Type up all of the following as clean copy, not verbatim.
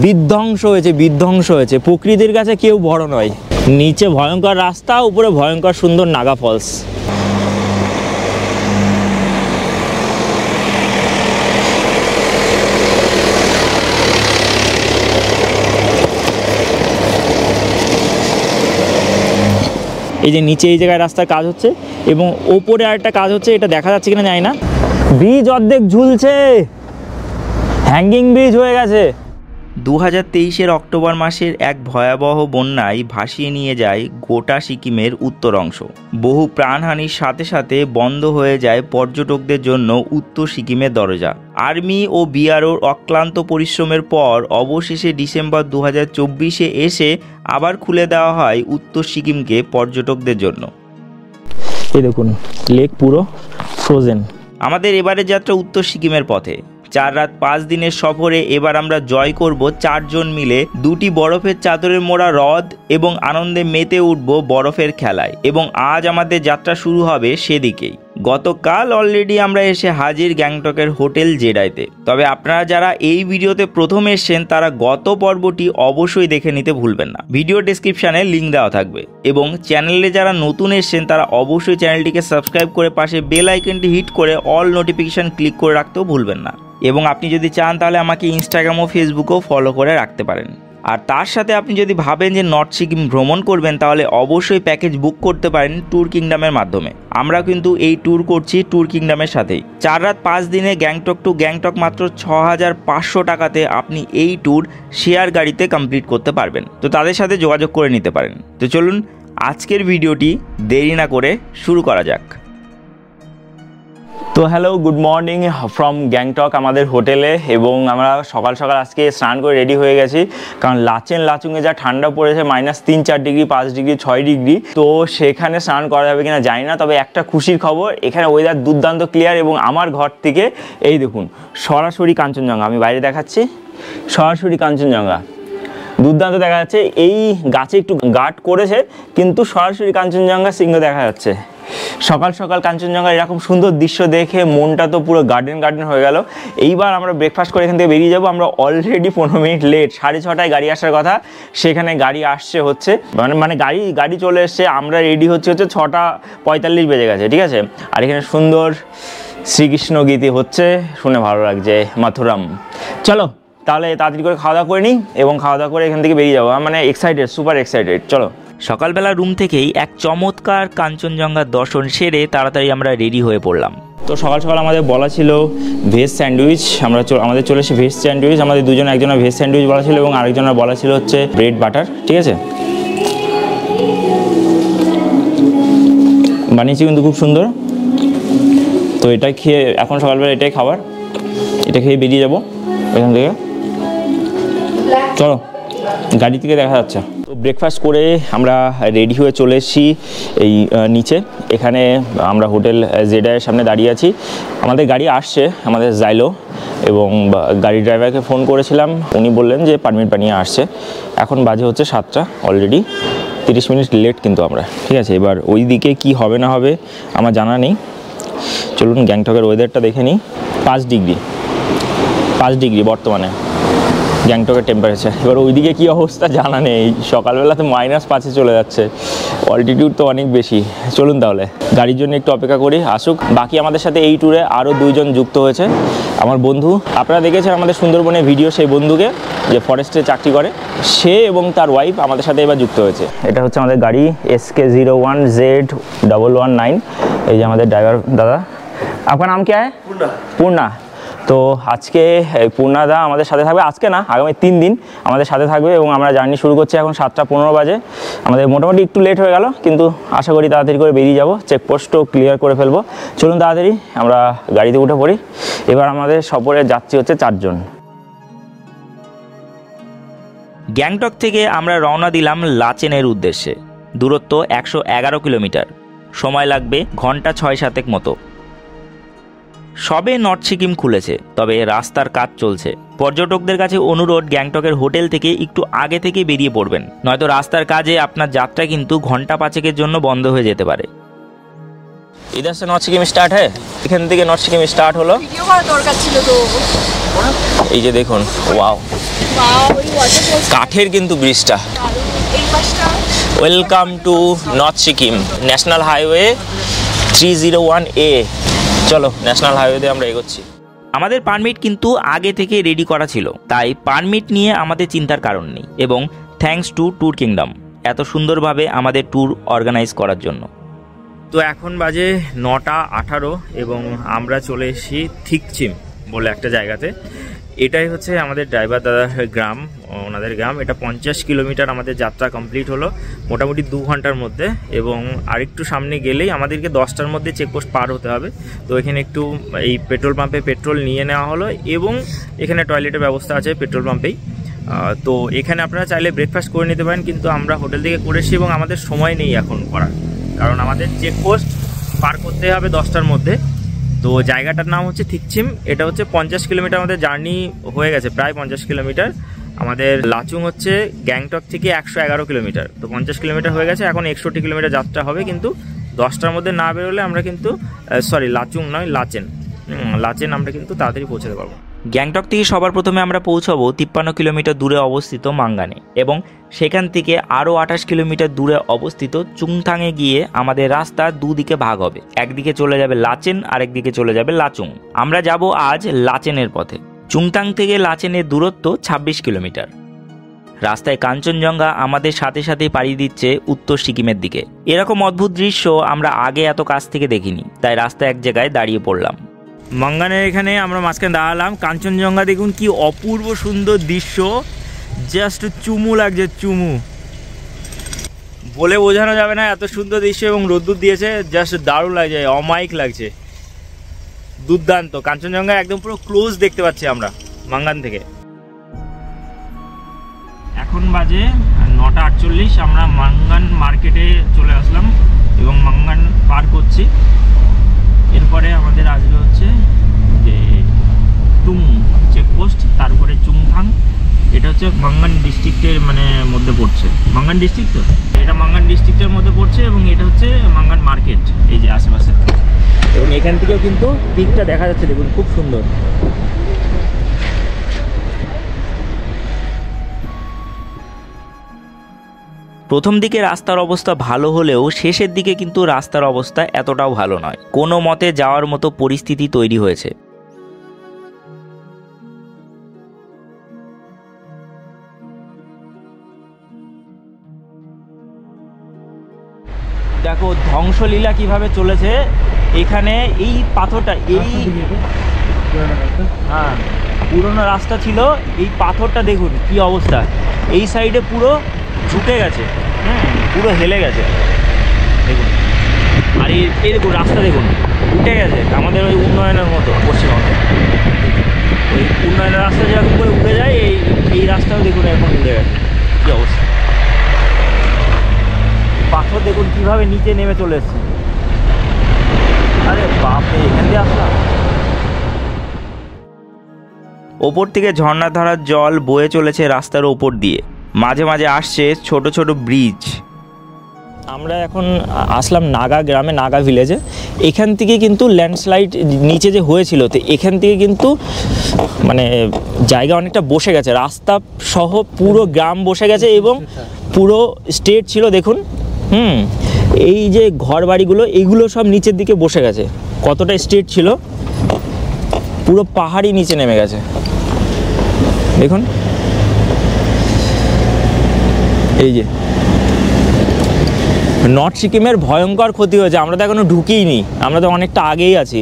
বিধ্বংস হয়েছে। প্রকৃতির কাছে কেউ বড় নয়। নিচে ভয়ঙ্কর রাস্তা, উপরে ভয়ঙ্কর সুন্দর নাগা ফলস। এই যে নিচে এই জায়গায় রাস্তার কাজ হচ্ছে এবং ওপরে আরেকটা কাজ হচ্ছে, এটা দেখা যাচ্ছে কিনা জানি না। ব্রিজ অর্ধেক ঝুলছে, হ্যাঙ্গিং ব্রিজ হয়ে গেছে। 2023-এর অক্টোবর মাসের এক ভয়াবহ বন্যায় ভাসিয়ে নিয়ে যায় গোটা সিকিমের উত্তর অংশ। বহু প্রাণহানির সাথে সাথে বন্ধ হয়ে যায় পর্যটকদের জন্য উত্তর সিকিমের দরজা। আর্মি ও বিআরওর অক্লান্ত পরিশ্রমের পর অবশেষে ডিসেম্বর 2024-এ এসে আবার খুলে দেওয়া হয় উত্তর সিকিমকে পর্যটকদের জন্য। এই দেখুন, লেক পুরো ফ্রোজেন। আমাদের এবারের যাত্রা উত্তর সিকিমের পথে। 4 রাত 5 দিনের সফরে এবার আমরা জয় করব 4 জন মিলে 2টি বরফের চাদরের মোড়া হ্রদ এবং আনন্দে মেতে উঠব বরফের খেলায়। এবং আজ আমাদের যাত্রা শুরু হবে সেদিকেই। গতকাল অলরেডি আমরা এসে হাজির গ্যাংটকের হোটেল জেডাইতে। তবে আপনারা যারা এই ভিডিওতে প্রথম এসেছেন তারা গত পর্বটি অবশ্যই দেখে নিতে ভুলবেন না। ভিডিও ডেসক্রিপশানে লিঙ্ক দেওয়া থাকবে। এবং চ্যানেলে যারা নতুন এসেছেন তারা অবশ্যই চ্যানেলটিকে সাবস্ক্রাইব করে পাশে বেল আইকনটি হিট করে অল নোটিফিকেশান ক্লিক করে রাখতেও ভুলবেন না। এবং আপনি যদি চান তাহলে আমাকে ইনস্টাগ্রাম ও ফেসবুকেও ফলো করে রাখতে পারেন। আর তার সাথে আপনি যদি ভাবেন যে নর্থ সিকিম ভ্রমণ করবেন তাহলে অবশ্যই প্যাকেজ বুক করতে পারেন ট্যুর কিংডমের মাধ্যমে। আমরা কিন্তু এই ট্যুর করছি ট্যুর কিংডমের সাথেই। 4 রাত 5 দিনে গ্যাংটক টু গ্যাংটক মাত্র 6500 টাকাতে আপনি এই ট্যুর শেয়ার গাড়িতে কমপ্লিট করতে পারবেন। তো তাদের সাথে যোগাযোগ করে নিতে পারেন। তো চলুন আজকের ভিডিওটি দেরি না করে শুরু করা যাক। তো hello, good morning from Gangtok আমাদের হোটেলে। এবং আমরা সকাল সকাল আজকে স্নান করে রেডি হয়ে গেছি, কারণ লাচুংয়ে যা ঠান্ডা পড়েছে -3-4 ডিগ্রি, 5 ডিগ্রি, 6 ডিগ্রি। তো সেখানে স্নান করা যাবে কিনা জানি না। তবে একটা খুশির খবর, এখানে ওয়েদার দুর্দান্ত ক্লিয়ার। এবং আমার ঘর থেকে এই দেখুন সরাসরি কাঞ্চনজঙ্ঘা, আমি বাইরে দেখাচ্ছি, সরাসরি কাঞ্চনজঙ্ঘা দুর্দান্ত দেখা যাচ্ছে। এই গাছে একটু গার্ড করেছে কিন্তু সরাসরি কাঞ্চনজঙ্ঘা সিংহ দেখা যাচ্ছে। সকাল সকাল কাঞ্চনজঙ্ঘার এরকম সুন্দর দৃশ্য দেখে মনটা তো পুরো গার্ডেন হয়ে গেল। এইবার আমরা ব্রেকফাস্ট করে এখান থেকে বেরিয়ে যাবো। আমরা অলরেডি 15 মিনিট লেট, 6:30টায় গাড়ি আসার কথা, সেখানে গাড়ি আসছে হচ্ছে মানে গাড়ি চলে এসছে, আমরা রেডি হচ্ছে 6:45 বেজে গেছে, ঠিক আছে। আর এখানে সুন্দর শ্রীকৃষ্ণ গীতি হচ্ছে, শুনে ভালো লাগছে, মাথুরাম। চলো তাহলে তাড়াতাড়ি করে খাওয়া দাওয়া করে নিই এবং খাওয়া দাওয়া করে এখান থেকে বেরিয়ে যাবো। মানে এক্সাইটেড, সুপার এক্সাইটেড। চলো। সকালবেলা রুম থেকেই এক চমৎকার কাঞ্চনজঙ্ঘার দর্শন সেরে তাড়াতাড়ি আমরা রেডি হয়ে পড়লাম। তো সকাল সকাল আমাদের বলা ছিল ভেজ স্যান্ডউইচ, আমাদের চলে এসে ভেজ স্যান্ডউইচ। আমাদের একজনের ভেজ স্যান্ডউইচ বলা ছিল এবং আরেকজনের বলা ছিল হচ্ছে ব্রেড বাটার, ঠিক আছে। বানিয়েছি কিন্তু খুব সুন্দর। তো এটা খেয়ে এখন সকালবেলা এটাই খাবার, এটা খেয়ে বেরিয়ে যাবো এখান থেকে। চলো, গাড়ি থেকে দেখা যাচ্ছে। তো ব্রেকফাস্ট করে আমরা রেডি হয়ে চলে এসেছি এই নিচে। এখানে আমরা হোটেল জেডাইয়ের সামনে দাঁড়িয়ে আছি। আমাদের গাড়ি আসছে, আমাদের জাইলো, এবং গাড়ি ড্রাইভারকে ফোন করেছিলাম, উনি বললেন যে পারমিট বানিয়ে আসছে। এখন বাজে হচ্ছে 7টা, অলরেডি 30 মিনিট লেট কিন্তু আমরা, ঠিক আছে। এবার ওই দিকে কী হবে না হবে আমার জানা নেই। চলুন গ্যাংটকের ওয়েদারটা দেখে নিই। 5 ডিগ্রি বর্তমানে গ্যাংটকের টেম্পারেচার। এবার ওইদিকে কী অবস্থা জানা নেই, সকালবেলা তো -5-এ চলে যাচ্ছে, অল্টিটিউড তো অনেক বেশি। চলুন তাহলে গাড়ির জন্য একটু অপেক্ষা করি, আসুক। বাকি আমাদের সাথে এই ট্যুরে আরও 2 জন যুক্ত হয়েছে। আমার বন্ধু, আপনারা দেখেছেন আমাদের সুন্দরবনের ভিডিও, সেই বন্ধুকে যে ফরেস্টে চাকরি করে, সে এবং তার ওয়াইফ আমাদের সাথে এবার যুক্ত হয়েছে। এটা হচ্ছে আমাদের গাড়ি SK01Z119। এই যে আমাদের ড্রাইভার দাদা। আপনার নাম কি? পূর্ণা। তো আজকে পূর্ণাদা আমাদের সাথে থাকবে, আজকে না আগামী 3 দিন আমাদের সাথে থাকবে। এবং আমরা জার্নি শুরু করছি এখন 7:15 বাজে। আমাদের মোটামুটি একটু লেট হয়ে গেল, কিন্তু আশা করি তাড়াতাড়ি করে বেরিয়ে যাব, চেকপোস্টও ক্লিয়ার করে ফেলবো। চলুন তাড়াতাড়ি আমরা গাড়িতে উঠে পড়ি। এবার আমাদের সফরের যাত্রী হচ্ছে 4 জন। গ্যাংটক থেকে আমরা রওনা দিলাম লাচেনের উদ্দেশ্যে। দূরত্ব 111 কিলোমিটার, সময় লাগবে ঘন্টা 6-7 মতো। সবে নর্থ সিকিম খুলেছে, তবে রাস্তার কাজ চলছে। পর্যটকদের কাছে অনুরোধ, গ্যাংটকের হোটেল থেকে একটু আগে থেকে বেরিয়ে পড়বেন, নয়তো রাস্তার কাজে আপনার যাত্রা কিন্তু ঘন্টা 5-এর জন্য বন্ধ হয়ে যেতে পারে। इधर से नॉर्थ सिक्किम स्टार्ट है, এখান থেকে নর্থ সিকিম স্টার্ট হলো। ভিডিও করা দরকার ছিল তো। এই যে দেখুন, ওয়াও, কাঠের কিন্তু ব্রিজটা। এই পাশটা welcome to north Sikkim national highway 301A। চলো ন্যাশনাল হাইওয়েতে আমরা এগোচ্ছি। আমাদের পারমিট কিন্তু আগে থেকে রেডি করা ছিল, তাই পারমিট নিয়ে আমাদের চিন্তার কারণ নেই। এবং থ্যাঙ্কস টু ট্যুর কিংডম এত সুন্দরভাবে আমাদের ট্যুর অর্গানাইজ করার জন্য। তো এখন বাজে 9:18 এবং আমরা চলে এসেছি থিকচিম বলে একটা জায়গাতে। এটাই হচ্ছে আমাদের ড্রাইভার দাদার গ্রাম, ওনাদের গ্রাম। এটা 50 কিলোমিটার আমাদের যাত্রা কমপ্লিট হলো মোটামুটি 2 ঘন্টার মধ্যে। এবং আরেকটু সামনে গেলেই আমাদেরকে 10টার মধ্যে চেকপোস্ট পার হতে হবে। তো এখানে একটু এই পেট্রোল পাম্পে পেট্রোল নিয়ে নেওয়া হলো এবং এখানে টয়লেটের ব্যবস্থা আছে পেট্রোল পাম্পেই। তো এখানে আপনারা চাইলে ব্রেকফাস্ট করে নিতে পারেন, কিন্তু আমরা হোটেল থেকে করেছি এবং আমাদের সময় নেই এখন করার, কারণ আমাদের চেকপোস্ট পার করতে হবে 10টার মধ্যে। তো জায়গাটার নাম হচ্ছে থিকচিম। এটা হচ্ছে 50 কিলোমিটার আমাদের জার্নি হয়ে গেছে, প্রায় 50 কিলোমিটার। আমাদের লাচুং হচ্ছে গ্যাংটক থেকে 111 কিলোমিটার। তো 50 কিলোমিটার হয়ে গেছে, এখন 61 কিলোমিটার যাত্রা হবে। কিন্তু 10টার মধ্যে না বেরোলে আমরা কিন্তু লাচুং নয়, লাচেন আমরা কিন্তু তাড়াতাড়ি পৌঁছাতে পারবো। গ্যাংটক থেকে সবার প্রথমে আমরা পৌঁছাবো 53 কিলোমিটার দূরে অবস্থিত মাঙ্গানে, এবং সেখান থেকে আরও 28 কিলোমিটার দূরে অবস্থিত চুংথাংয়ে গিয়ে আমাদের রাস্তা দুদিকে ভাগ হবে। একদিকে চলে যাবে লাচেন, আরেকদিকে চলে যাবে লাচুং। আমরা যাব আজ লাচেনের পথে। চুংথাং থেকে লাচেনের দূরত্ব 26 কিলোমিটার। রাস্তায় কাঞ্চনজঙ্ঘা আমাদের সাথে সাথে পাড়ি দিচ্ছে উত্তর সিকিমের দিকে। এরকম অদ্ভুত দৃশ্য আমরা আগে এত কাছ থেকে দেখিনি, তাই রাস্তায় এক জায়গায় দাঁড়িয়ে পড়লাম। মাঙ্গানের এখানে আমরা মাঝখানে দাঁড়ালাম। কাঞ্চনজঙ্ঘা দেখুন কি অপূর্ব সুন্দর দৃশ্য, জাস্ট চুমু লাগছে, চুমু বলে বোঝানো যাবে না, এত সুন্দর দৃশ্য। এবং রোদ্দুর দিয়েছে, জাস্ট দারুণ লাগছে, অমায়িক লাগছে, দুর্দান্ত। কাঞ্চনজঙ্ঘা একদম পুরো ক্লোজ দেখতে পাচ্ছি আমরা মাঙ্গান থেকে। এখন বাজে 9:48, আমরা মাঙ্গান মার্কেটে চলে আসলাম এবং মাঙ্গান পার করছি। এরপরে আমাদের আসবে হচ্ছে যে টুং চেকপোস্ট, তারপরে চুংথাং। এটা হচ্ছে মাঙ্গান ডিস্ট্রিক্টের মধ্যে পড়ছে। মাঙ্গান ডিস্ট্রিক্ট, তো এটা মাঙ্গান ডিস্ট্রিক্টের মধ্যে পড়ছে এবং এটা হচ্ছে মাঙ্গান মার্কেট এই যে আশেপাশে। এবং এখান থেকেও কিন্তু পিকটা দেখা যাচ্ছে, দেখুন খুব সুন্দর। প্রথম দিকে রাস্তার অবস্থা ভালো হলেও শেষের দিকে কিন্তু রাস্তার অবস্থা এতটাও ভালো নয়। কোনো মতে যাওয়ার মতো পরিস্থিতি তৈরি হয়েছে। দেখো ধ্বংসলীলা কিভাবে চলেছে এখানে। এই পাথরটা, হ্যাঁ পুরোনো রাস্তা ছিল, এই পাথরটা দেখুন কি অবস্থা। এই সাইডে পুরো ঝুঁকে গেছে, পুরো হেলে গেছে দেখুন। আর এই দেখুন রাস্তা দেখুন উঠে গেছে, আমাদের ওই উন্নয়নের মতো পশ্চিমবঙ্গে ওই উন্নয়নের রাস্তা যেরকম করে উঠে যায়, এই রাস্তাও দেখুন এরকম উঠে গেছে। কী অবস্থা, পাথর দেখুন কীভাবে নিচে নেমে চলে এসছে। আরে বাপরে, এখান দিয়ে আসলাম। ওপর থেকে ঝর্ণা ধারার জল বয়ে চলেছে রাস্তার ওপর দিয়ে, মাঝে মাঝে আসছে ছোট ছোট ব্রিজ। আমরা এখন আসলাম নাগা গ্রামে, নাগা ভিলেজে। এখান থেকে কিন্তু ল্যান্ডস্লাইড নিচে যে হয়েছিল, তো এখান থেকে কিন্তু জায়গা অনেকটা বসে গেছে, রাস্তা সহ পুরো গ্রাম বসে গেছে এবং পুরো স্টেট ছিল দেখুন। এই যে ঘর বাড়িগুলো এইগুলো সব নিচের দিকে বসে গেছে। কতটা স্টেট ছিল, পুরো পাহাড়ি নিচে নেমে গেছে দেখুন। এই যে নর্থ সিকিমের ভয়ঙ্কর ক্ষতি হয়েছে। আমরা তো এখনো ঢুকিইনি, আমরা তো অনেকটা আগেই আছি।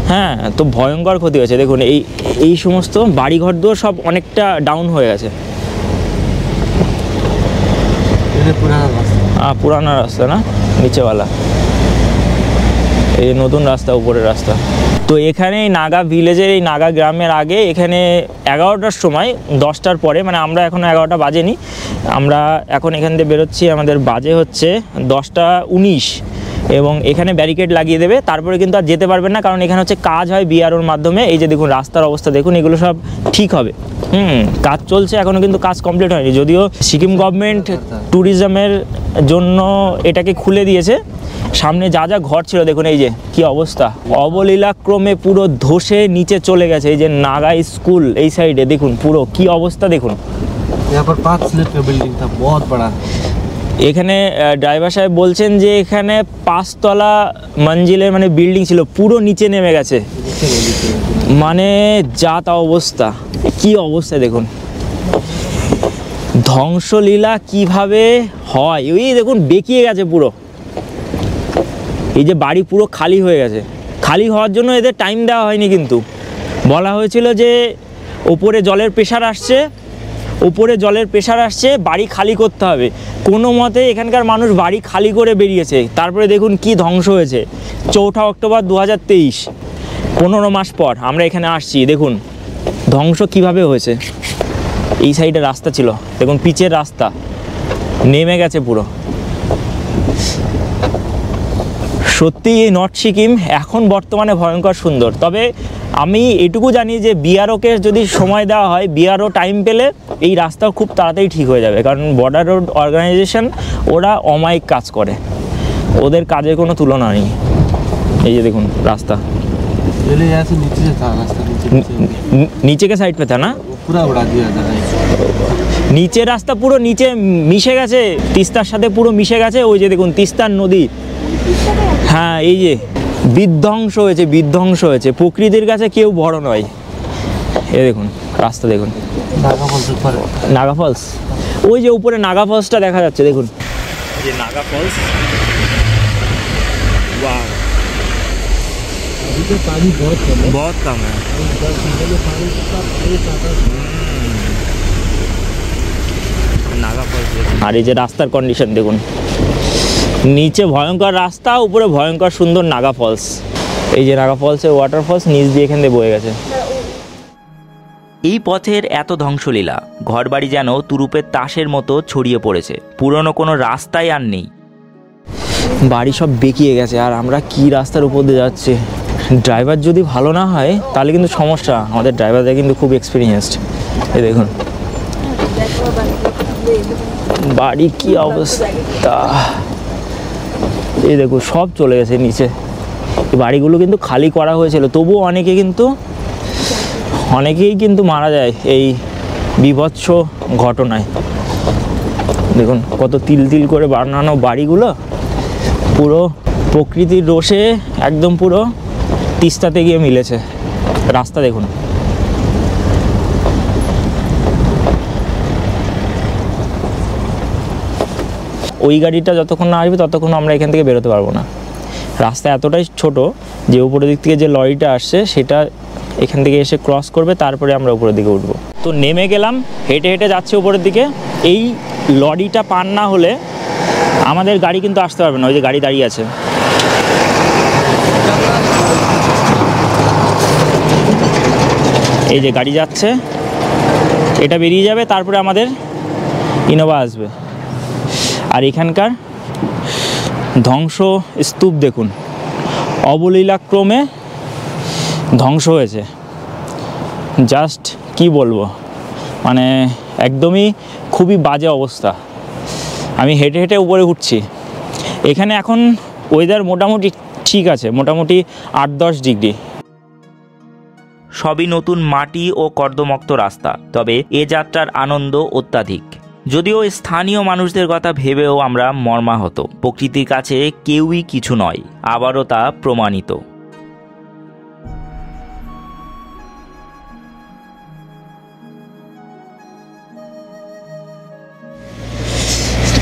হ্যাঁ, তো ভয়ঙ্কর ক্ষতি হয়েছে দেখুন। এই সমস্ত বাড়িঘর দুয়ার সব অনেকটা ডাউন হয়ে গেছে। পুরানো রাস্তা না, নিচেওয়ালা, এই নতুন রাস্তা, উপরের রাস্তা। তো এখানে এই নাগা ভিলেজের, এই নাগা গ্রামের আগে এখানে 11টার সময়, 10টার পরে, আমরা এখন 11টা বাজেনি, আমরা এখন এখান থেকে বেরোচ্ছি, আমাদের বাজে হচ্ছে 10:19 এবং এখানে ব্যারিকেড লাগিয়ে দেবে, তারপরে কিন্তু আর যেতে পারবেন না, কারণ এখানে হচ্ছে কাজ হয় বিআরওর মাধ্যমে। এই যে দেখুন রাস্তার অবস্থা দেখুন, এগুলো সব ঠিক হবে। কাজ চলছে এখনও, কিন্তু কাজ কমপ্লিট হয়নি। যদিও সিকিম গভর্নমেন্ট ট্যুরিজমের জন্য এটাকে খুলে দিয়েছে। সামনে যা যা ঘর ছিল দেখুন, এই যে কি অবস্থা, অবলীলাক্রমে পুরো ধসে নিচে চলে গেছে। এই যে নাগা স্কুল এই সাইডে দেখুন পুরো কি অবস্থা দেখুন। यहाँ पर 5 फ्लैट का बिल्डिंग था, बहुत बड़ा। এখানে ড্রাইভার সাহেব বলছেন যে এখানে 5 তলা মঞ্জিলের মানে বিল্ডিং ছিল, পুরো নিচে নেমে গেছে, মানে যা তা অবস্থা, কি অবস্থা দেখুন। ধ্বংসলীলা কিভাবে হয়, ওই দেখুন বেঁকিয়ে গেছে পুরো। এই যে বাড়ি পুরো খালি হয়ে গেছে, খালি হওয়ার জন্য এদের টাইম দেওয়া হয়নি, কিন্তু বলা হয়েছিল যে ওপরে জলের প্রেশার আসছে, উপরে জলের প্রেশার আসছে, বাড়ি খালি করতে হবে। কোনো মতে এখানকার মানুষ বাড়ি খালি করে বেরিয়েছে। তারপরে দেখুন কি ধ্বংস হয়েছে। 4 অক্টোবর 2023, 15 মাস পর আমরা এখানে আসছি, দেখুন ধ্বংস কিভাবে হয়েছে। এই সাইডে রাস্তা ছিল, দেখুন পিচের রাস্তা নেমে গেছে পুরো। সত্যি এই নর্থ সিকিম এখন বর্তমানে ভয়ঙ্কর সুন্দর। তবে আমি এটুকু জানি যে বিআরওকে যদি সময় দেওয়া হয়, বিআরও টাইম পেলে এই রাস্তা খুব তাড়াতাড়ি ঠিক হয়ে যাবে, কারণ বর্ডার রোড অর্গানাইজেশন ওরা অমায়িক কাজ করে, ওদের কাজের কোনো তুলনা নেই। এই যে দেখুন রাস্তা, पहले यहाँ से नीचे से था रास्ता, नीचे के साइड पे था ना, वो पूरा उड़ा दिया था। নিচে রাস্তা পুরো নিচে মিশে গেছে, তিস্তার সাথে পুরো মিশে গেছে। ওই যে দেখুন তিস্তার নদী, হ্যাঁ এই যে বিধ্বংস হয়েছে, বিধ্বংস হয়েছে। প্রকৃতির কাছে কেউ বড় নয়। এই দেখুন রাস্তা দেখুন, नागा फॉल्स ऊपर है। নাগা ফলস, ওই যে উপরে নাগা ফলসটা দেখা যাচ্ছে দেখুন, যে নাগা ফলস। वाह, अभी तो पानी बहुत कम है, बहुत कम है। पानी का तेज आता है। নাগা ফলস আর এই যে রাস্তার কন্ডিশন দেখুন, নিচে ভয়ঙ্কর রাস্তা, উপরে ভয়ঙ্কর সুন্দর নাগা ফলস। এই যে নাগা ফলসের ওয়াটার ফলস নিচ দিয়ে এখান দিয়ে বয়ে গেছে। এই পথের এত ধ্বংসলীলা, ঘরবাড়ি যেন তুরুপের তাসের মতো ছড়িয়ে পড়েছে, পুরনো কোনো রাস্তাই আর নেই। বাড়ি সব বেঁকিয়ে গেছে, আর আমরা কি রাস্তার উপর দিয়ে যাচ্ছি। ড্রাইভার যদি ভালো না হয় তাহলে কিন্তু সমস্যা। আমাদের ড্রাইভাররা কিন্তু খুব এক্সপিরিয়েন্সড। এই দেখুন বাড়ি কি অবস্থা, এই দেখুন সব চলে গেছে নিচে। এই বাড়িগুলো কিন্তু খালি করা হয়েছিল, তবুও অনেকেই কিন্তু মারা যায় এই বিভৎস ঘটনায়। দেখুন কত তিল তিল করে বানানো বাড়িগুলো, পুরো প্রকৃতির রোষে একদম পুরো তিস্তাতে গিয়ে মিলেছে। রাস্তা দেখুন, ওই গাড়িটা যতক্ষণ না আসবে ততক্ষণ আমরা এখান থেকে বেরোতে পারবো না। রাস্তা এতটাই ছোট যে উপরের দিক থেকে যে লরিটা আসছে সেটা এখান থেকে এসে ক্রস করবে, তারপরে আমরা উপরের দিকে উঠবো। তো নেমে গেলাম, হেঁটে হেঁটে যাচ্ছে উপরের দিকে। এই লরিটা পার না হলে আমাদের গাড়ি কিন্তু আসতে পারবে না। ওই যে গাড়ি দাঁড়িয়ে আছে, এই যে গাড়ি যাচ্ছে, এটা বেরিয়ে যাবে, তারপরে আমাদের ইনোভা আসবে। আর এখানকার ধ্বংস স্তূপ দেখুন, অবলীলাক্রমে ধ্বংস হয়েছে। জাস্ট কি বলবো, মানে একদমই খুবই বাজে অবস্থা। আমি হেঁটে হেঁটে উপরে উঠছি। এখানে এখন ওয়েদার মোটামুটি ঠিক আছে, মোটামুটি 8-10 ডিগ্রি। সবই নতুন মাটি ও কর্দমক্ত রাস্তা, তবে এ যাত্রার আনন্দ অত্যাধিক। যদিও স্থানীয় মানুষদের কথা ভেবেও আমরা মর্মাহত। প্রকৃতির কাছে কেউই কিছু নয়, আবারও তা প্রমাণিত।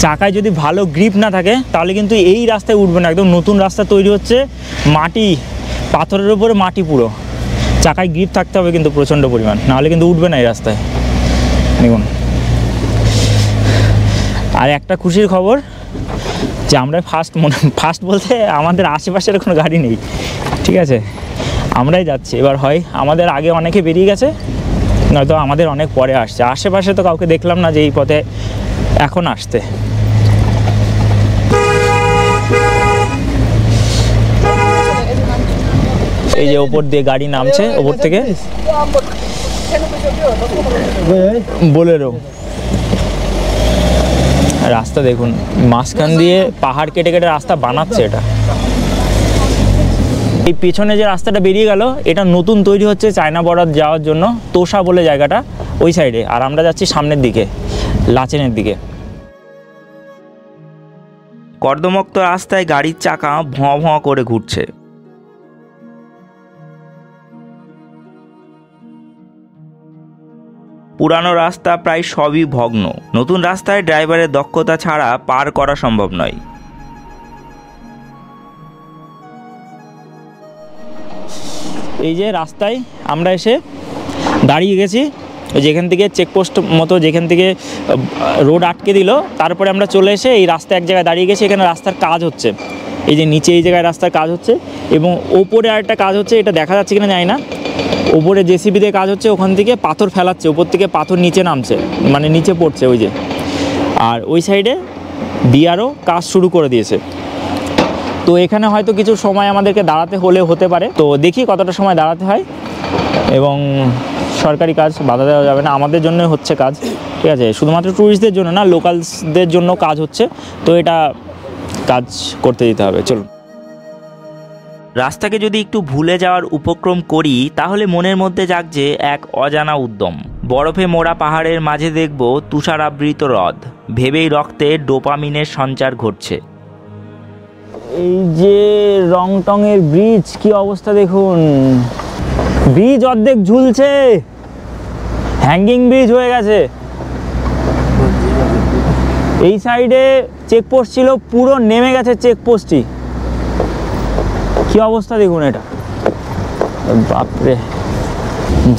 চাকায় যদি ভালো গ্রিপ না থাকে তাহলে কিন্তু এই রাস্তায় উঠবে না। একদম নতুন রাস্তা তৈরি হচ্ছে, মাটি, পাথরের উপরে মাটি পুরো। চাকায় গ্রিপ থাকতে হবে কিন্তু প্রচণ্ড পরিমাণ, নাহলে কিন্তু উঠবে না এই রাস্তায়। দেখুন, আর একটা খুশির খবর যে আমরা ফার্স্ট বলতে আমাদের আশেপাশের কোনো গাড়ি নেই, ঠিক আছে, আমরাই যাচ্ছি। এবার হয় আমাদের আগে অনেকে বেরিয়ে গেছে, নয়তো আমাদের অনেক পরে আসছে। আশেপাশে তো কাউকে দেখলাম না যে এই পথে এখন আসতে। এই যে ওপর দিয়ে গাড়ি নামছে, ওপর থেকে বোলেরো। রাস্তা দেখুন, মাঝখান দিয়ে পাহাড় কেটে কেটে রাস্তা বানাচ্ছে এটা। এই পেছনে যে রাস্তাটা বেরিয়ে গেল, এটা নতুন তৈরি হচ্ছে চায়না বর্ডার যাওয়ার জন্য, তোষা বলে জায়গাটা ওই সাইডে। আর আমরা যাচ্ছি সামনের দিকে, লাচেনের দিকে। কর্দমক্ত রাস্তায় গাড়ির চাকা ভোঁ ভোঁ করে ঘুরছে। পুরানো রাস্তা প্রায় সবই ভগ্ন। নতুন রাস্তায় ড্রাইভারের দক্ষতা ছাড়া পার করা সম্ভব নয়। এই যে রাস্তায় আমরা এসে দাঁড়িয়ে গেছি, যেখান থেকে চেকপোস্ট মতো যেখান থেকে রোড আটকে দিল, তারপরে আমরা চলে এসে এই রাস্তায় এক জায়গায় দাঁড়িয়ে গেছি। এখানে রাস্তার কাজ হচ্ছে, এই যে নিচে এই জায়গায় রাস্তার কাজ হচ্ছে, এবং ওপরে আরেকটা কাজ হচ্ছে, এটা দেখা যাচ্ছে কিনা জানি না। ওপরে জেসিবি দিয়ে কাজ হচ্ছে, ওখান থেকে পাথর ফেলাচ্ছে, ওপর থেকে পাথর নিচে নামছে, মানে নিচে পড়ছে ওই যে। আর ওই সাইডে বিআরও কাজ শুরু করে দিয়েছে। তো এখানে হয়তো কিছু সময় আমাদেরকে দাঁড়াতে হতে পারে, তো দেখি কতটা সময় দাঁড়াতে হয়। এবং সরকারি কাজ বাধা দেওয়া যাবে না, আমাদের জন্য হচ্ছে কাজ, ঠিক আছে? শুধুমাত্র ট্যুরিস্টদের জন্য না, লোকালসদের জন্য কাজ হচ্ছে, তো এটা কাজ করতে দিতে হবে। চলুন। রাস্তাকে যদি একটু ভুলে যাওয়ার উপক্রম করি, তাহলে মনের মধ্যে জাগছে এক অজানা উদ্যম। বরফে মোড়া পাহাড়ের মাঝে দেখব তুষারাবৃত হ্রদ, ভেবেই রক্তে ডোপামিনের সঞ্চার ঘটছে। এই যে রংটংয়ের ব্রিজ, কি অবস্থা দেখুন, ব্রিজ অর্ধেক ঝুলছে, হ্যাঙ্গিং ব্রিজ হয়ে গেছে। এই সাইডে চেকপোস্ট ছিল, পুরো নেমে গেছে চেকপোস্টই। কি অবস্থা দেখুন এটা, বাপরে।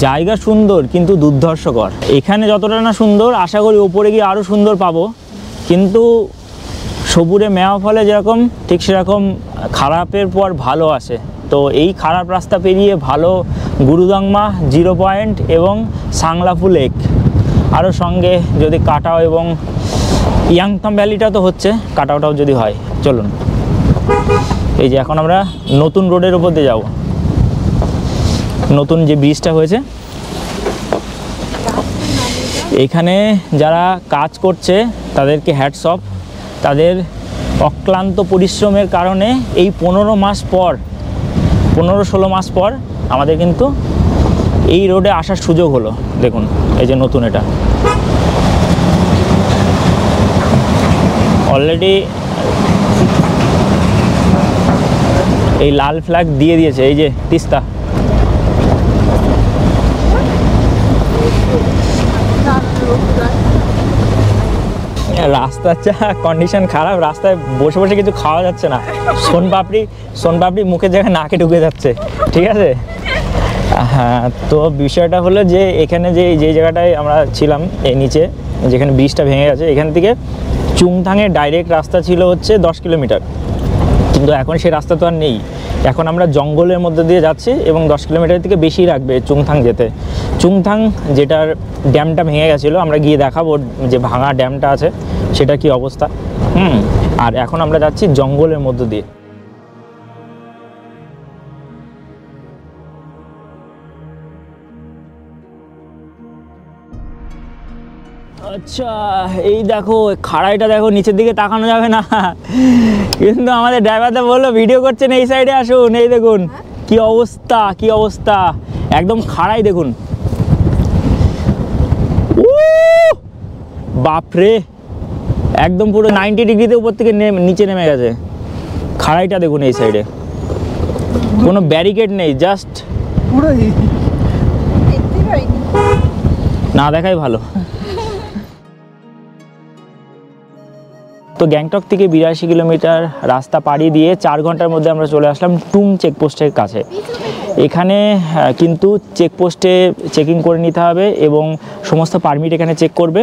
জায়গা সুন্দর কিন্তু দুর্ধর্ষকর। এখানে যতটা না সুন্দর, আশা করি ওপরে গিয়ে আরও সুন্দর পাবো, কিন্তু সবুরে মেওয়া ফলে যেরকম, ঠিক সেরকম খারাপের পর ভালো আসে। তো এই খারাপ রাস্তা পেরিয়ে ভালো গুরুদাংমা 0 পয়েন্ট এবং সাংলাফু লেক, আরও সঙ্গে যদি কাটাও এবং ইয়াংথম ভ্যালিটা তো হচ্ছে, কাটাওটাও যদি হয়। চলুন, এই যে এখন আমরা নতুন রোডের উপর দিয়ে যাব, নতুন যে ব্রিজটা হয়েছে। এখানে যারা কাজ করছে তাদেরকে হ্যাটস অফ। তাদের অক্লান্ত পরিশ্রমের কারণে এই 15-16 মাস পর আমাদের কিন্তু এই রোডে আসার সুযোগ হলো। দেখুন এই যে নতুন, এটা অলরেডি এই লাল ফ্ল্যাগ দিয়ে দিয়েছে, এই যে তিস্তা। রাস্তার যা কন্ডিশন খারাপ, রাস্তায় বসে বসে কিছু খাওয়া যাচ্ছে না। সোনপাপড়ি মুখের জায়গায় নাকে ঢুকে যাচ্ছে, ঠিক আছে? হ্যাঁ, তো বিষয়টা হলো যে এখানে যে জায়গাটায় আমরা ছিলাম, এই নিচে যেখানে ব্রিজটা ভেঙে গেছে, এখান থেকে চুংথাংয়ের ডাইরেক্ট রাস্তা ছিল হচ্ছে 10 কিলোমিটার, কিন্তু এখন সেই রাস্তা তো আর নেই। এখন আমরা জঙ্গলের মধ্যে দিয়ে যাচ্ছি এবং 10 কিলোমিটার থেকে বেশি রাখবে চুংথাং যেতে। চুংথাং যেটার ড্যামটা ভেঙে গেছিলো, আমরা গিয়ে দেখাবো যে ভাঙা ড্যামটা আছে সেটা কি অবস্থা। আর এখন আমরা যাচ্ছি জঙ্গলের মধ্য দিয়ে। আচ্ছা, এই দেখো খাড়াইটা দেখো, নিচের দিকে তাকানো যাবে না, কিন্তু আমাদের ড্রাইভারটা বললো ভিডিও করছেন, এই সাইডে আসুন। এই দেখুন কি অবস্থা, কি অবস্থা, একদম খাড়াই দেখুন। বাপরে, একদম পুরো 90 ডিগ্রিতে উপর থেকে নিচে নেমে গেছে। খাড়াইটা দেখুন, এই সাইডে কোনো ব্যারিকেড নেই, জাস্ট না দেখাই ভালো। তো গ্যাংটক থেকে 82 কিলোমিটার রাস্তা পাড়ি দিয়ে 4 ঘন্টার মধ্যে আমরা চলে আসলাম টুং চেকপোস্টের কাছে। এখানে কিন্তু চেকপোস্টে চেকিং করে নিতে হবে এবং সমস্ত পারমিট এখানে চেক করবে।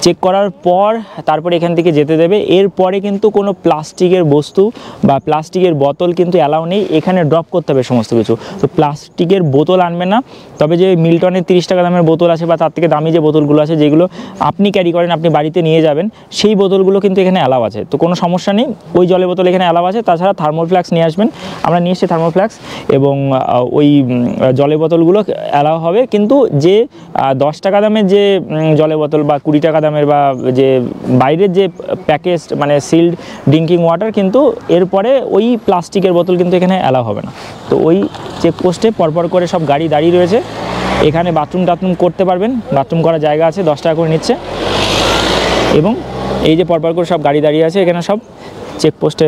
চেক করার পর তারপরে এখান থেকে যেতে দেবে। এরপরে কিন্তু কোনো প্লাস্টিকের বস্তু বা প্লাস্টিকের বোতল কিন্তু অ্যালাউ নেই, এখানে ড্রপ করতে হবে সমস্ত কিছু। তো প্লাস্টিকের বোতল আনবে না, তবে যে মিল্টনের 30 টাকা দামের বোতল আছে বা তার থেকে দামি যে বোতলগুলো আছে, যেগুলো আপনি ক্যারি করেন, আপনি বাড়িতে নিয়ে যাবেন, সেই বোতলগুলো কিন্তু এখানে অ্যালাউ আছে। তো কোনো সমস্যা নেই, ওই জলের বোতল এখানে অ্যালাউ আছে। তাছাড়া থার্মোফ্ল্যাক্স নিয়ে আসবেন, আমরা নিয়ে এসেছি থার্মোফ্ল্যাক্স, এবং ওই জলের বোতলগুলো অ্যালাউ হবে। কিন্তু যে 10 টাকা দামের যে জলের বোতল বা 20 টাকা দামের গ্রামের বা যে বাইরের যে প্যাকেজ মানে সিল্ড ড্রিঙ্কিং ওয়াটার, কিন্তু এরপরে ওই প্লাস্টিকের বোতল কিন্তু এখানে অ্যালাউ হবে না। তো ওই চেকপোস্টে পরপর করে সব গাড়ি দাঁড়িয়ে রয়েছে, এখানে বাথরুম টাথরুম করতে পারবেন, বাথরুম করার জায়গা আছে, 10 টাকা করে নিচ্ছে। এবং এই যে পরপর করে সব গাড়ি দাঁড়িয়ে আছে, এখানে সব চেকপোস্টে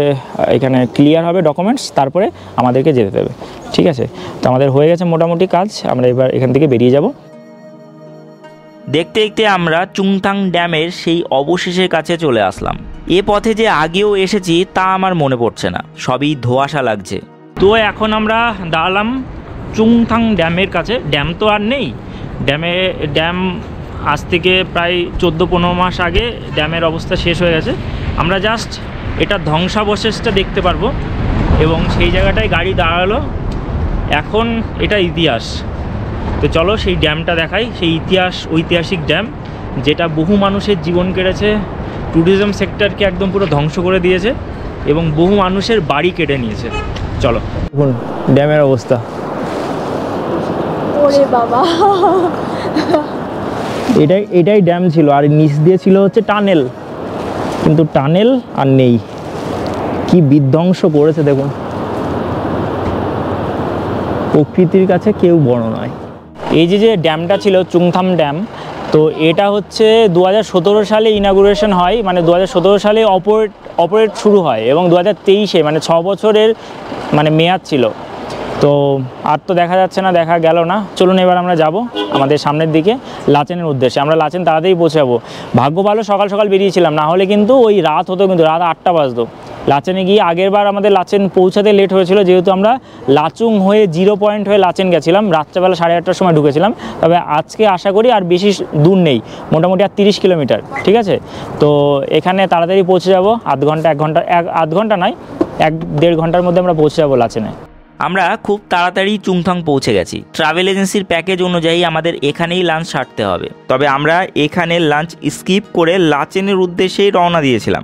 এখানে ক্লিয়ার হবে ডকুমেন্টস, তারপরে আমাদেরকে যেতে দেবে। ঠিক আছে, তো আমাদের হয়ে গেছে মোটামুটি কাজ, আমরা এবার এখান থেকে বেরিয়ে যাব। দেখতে দেখতে আমরা চুংথাং ড্যামের সেই অবশেষের কাছে চলে আসলাম। এ পথে যে আগেও এসেছি তা আমার মনে পড়ছে না, সবই ধোঁয়াশা লাগছে। তো এখন আমরা দাঁড়ালাম চুংথাং ড্যামের কাছে। ড্যাম তো আর নেই, ড্যাম আজ থেকে প্রায় 14-15 মাস আগে ড্যামের অবস্থা শেষ হয়ে গেছে। আমরা জাস্ট এটা ধ্বংসাবশেষটা দেখতে পারবো এবং সেই জায়গাটায় গাড়ি দাঁড়ালো। এখন এটা ইতিহাস, তো চলো সেই ড্যামটা দেখাই। সেই ঐতিহাসিক ড্যাম যেটা বহু মানুষের জীবন কেড়েছে, ট্যুরিজম সেক্টরকে একদম পুরো ধ্বংস করে দিয়েছে এবং বহু মানুষের বাড়ি কেটে নিয়েছে। চলো দেখুন ড্যামের অবস্থা। ওরে বাবা, এটাই ড্যাম ছিল, আর নিচ দিয়ে ছিল হচ্ছে টানেল, কিন্তু টানেল আর নেই। কি বিধ্বংস করেছে দেখুন, প্রকৃতির কাছে কেউ বড় নয়। এই যে ড্যামটা ছিল চুংথাম ড্যাম, তো এটা হচ্ছে 2017 সালে ইনাগুরেশন হয়, মানে 2017 সালে অপারেট শুরু হয় এবং 2023-এ মানে 6 বছরের মানে মেয়াদ ছিল। তো আর তো দেখা যাচ্ছে না, দেখা গেল না। চলুন এবার আমরা যাব আমাদের সামনের দিকে লাচেনের উদ্দেশ্যে। আমরা লাচেন তাড়াতাড়ি পৌঁছে যাবো। ভাগ্য ভালো সকাল সকাল বেরিয়েছিলাম, না হলে কিন্তু ওই রাত হতো, কিন্তু রাত 8টা বাজতো। লাচেনে গিয়ে আগের বার আমাদের লাচেন পৌঁছাতে লেট হয়েছিল, যেহেতু আমরা লাচুং হয়ে 0 পয়েন্ট হয়ে লাচেন গেছিলাম, রাত্রেবেলা 8:30টার সময় ঢুকেছিলাম। তবে আজকে আশা করি আর বেশি দূর নেই, মোটামুটি আর 30 কিলোমিটার। ঠিক আছে, তো এখানে তাড়াতাড়ি পৌঁছে যাব, আধ ঘন্টা নয় 1-1.5 ঘন্টার মধ্যে আমরা পৌঁছে যাবো লাচেনে। আমরা খুব তাড়াতাড়ি চুংথাং পৌঁছে গেছি। ট্রাভেল এজেন্সির প্যাকেজ অনুযায়ী আমাদের এখানেই লাঞ্চ সারতে হবে, তবে আমরা এখানে লাঞ্চ স্কিপ করে লাচেনের উদ্দেশ্যেই রওনা দিয়েছিলাম।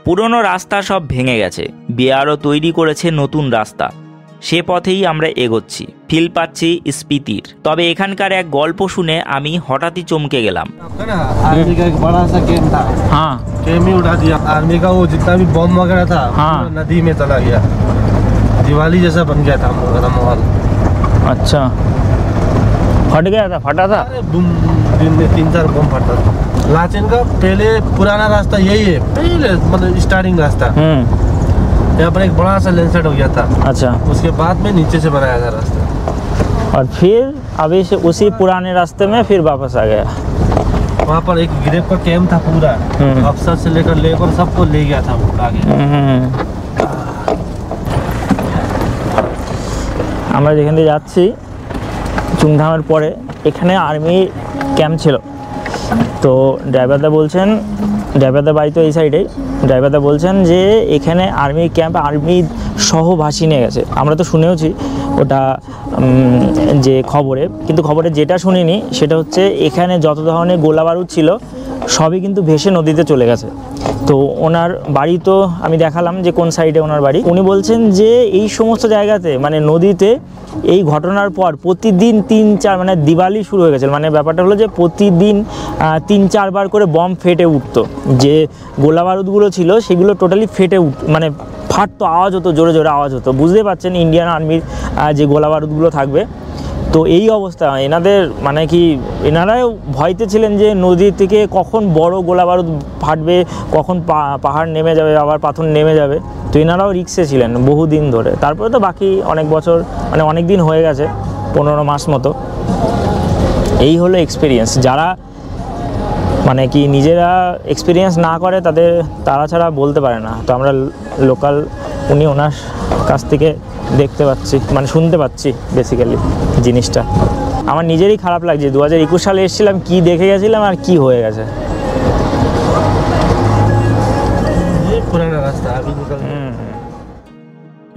পুরনো রাস্তা সব ভেঙে গেছে, বিআরও তৈরি করেছে নতুন রাস্তা, সে পথেই আমরা এগোচ্ছি। ফিল পাচ্ছি স্পিতির। তবে এখানকার এক গল্প শুনে আমি হঠাৎই চমকে গেলাম। आर्मी का एक बड़ा सा कैम्प था, हाँ कैम्प ही उठा दिया। आर्मी का वो जितना भी बम वगैरह था हाँ। पूरा नदी में चला गया। दिवाली जैसा बन गया था हम लोगों का माहौल। अच्छा, फटा था। अरे बम, दिन में 3-4 बम फटा था। लाचेन का पहले पुराना रास्ता यही है, पहले मतलब स्टार्टिंग रास्ता। यहाँ पर एक बड़ा सा लैंडस्लाइड हो गया था। अच्छा, उसके बाद में नीचे से बनाया था रास्ता, और फिर अभी से उसी पुराने रास्ते में फिर वापस आ गया। वहाँ पर एक ग्रेप का कैंप था पूरा, अफसर से लेकर लेबर सबको ले गया था आगे। আমরা যেখান দিয়ে যাচ্ছি চুংথামের পরে এখানে আর্মি ক্যাম্প ছিল। তো ড্রাইভারদা বাড়ি তো এই সাইডেই। ড্রাইভারদা বলছেন যে এখানে আর্মি ক্যাম্প, আর্মি সহ ভাসিয়ে নিয়ে গেছে। আমরা তো শুনেওছি ওটা যে খবরে, কিন্তু খবরে যেটা শুনিনি সেটা হচ্ছে এখানে যত ধরনের গোলা বারুদ ছিল সবই কিন্তু ভেসে নদীতে চলে গেছে। তো ওনার বাড়ি তো আমি দেখালাম যে কোন সাইডে ওনার বাড়ি। উনি বলছেন যে এই সমস্ত জায়গাতে মানে নদীতে এই ঘটনার পর প্রতিদিন 3-4 মানে দিওয়ালি শুরু হয়ে গেছে। মানে ব্যাপারটা হলো যে প্রতিদিন 3-4 বার করে বম ফেটে উঠতো, যে গোলা বারুদগুলো ছিল সেগুলো টোটালি ফেটে মানে ফাটতো, আওয়াজ হতো, জোরে জোরে আওয়াজ হতো। বুঝতে পারছেন ইন্ডিয়ান আর্মির যে গোলা বারুদগুলো থাকবে। তো এই অবস্থা এনাদের, মানে কি এনারাও ভয়তে ছিলেন যে নদী থেকে কখন বড় গোলা বারুদ ফাটবে, কখন পাহাড় নেমে যাবে, আবার পাথর নেমে যাবে। তো এনারাও রিক্সে ছিলেন বহুদিন ধরে। তারপরে তো বাকি অনেক বছর, মানে অনেক দিন হয়ে গেছে, 15 মাস মতো। এই হলো এক্সপিরিয়েন্স। যারা মানে কি নিজেরা এক্সপিরিয়েন্স না করে তারা ছাড়া বলতে পারে না। তো আমরা লোকাল, ওনার কাছ থেকে দেখতে পাচ্ছি, মানে শুনতে পাচ্ছি বেসিক্যালি জিনিসটা। আমার নিজেরই খারাপ লাগছে, 2021 সালে এসেছিলাম, কি দেখে গেছিলাম আর কি হয়ে গেছে।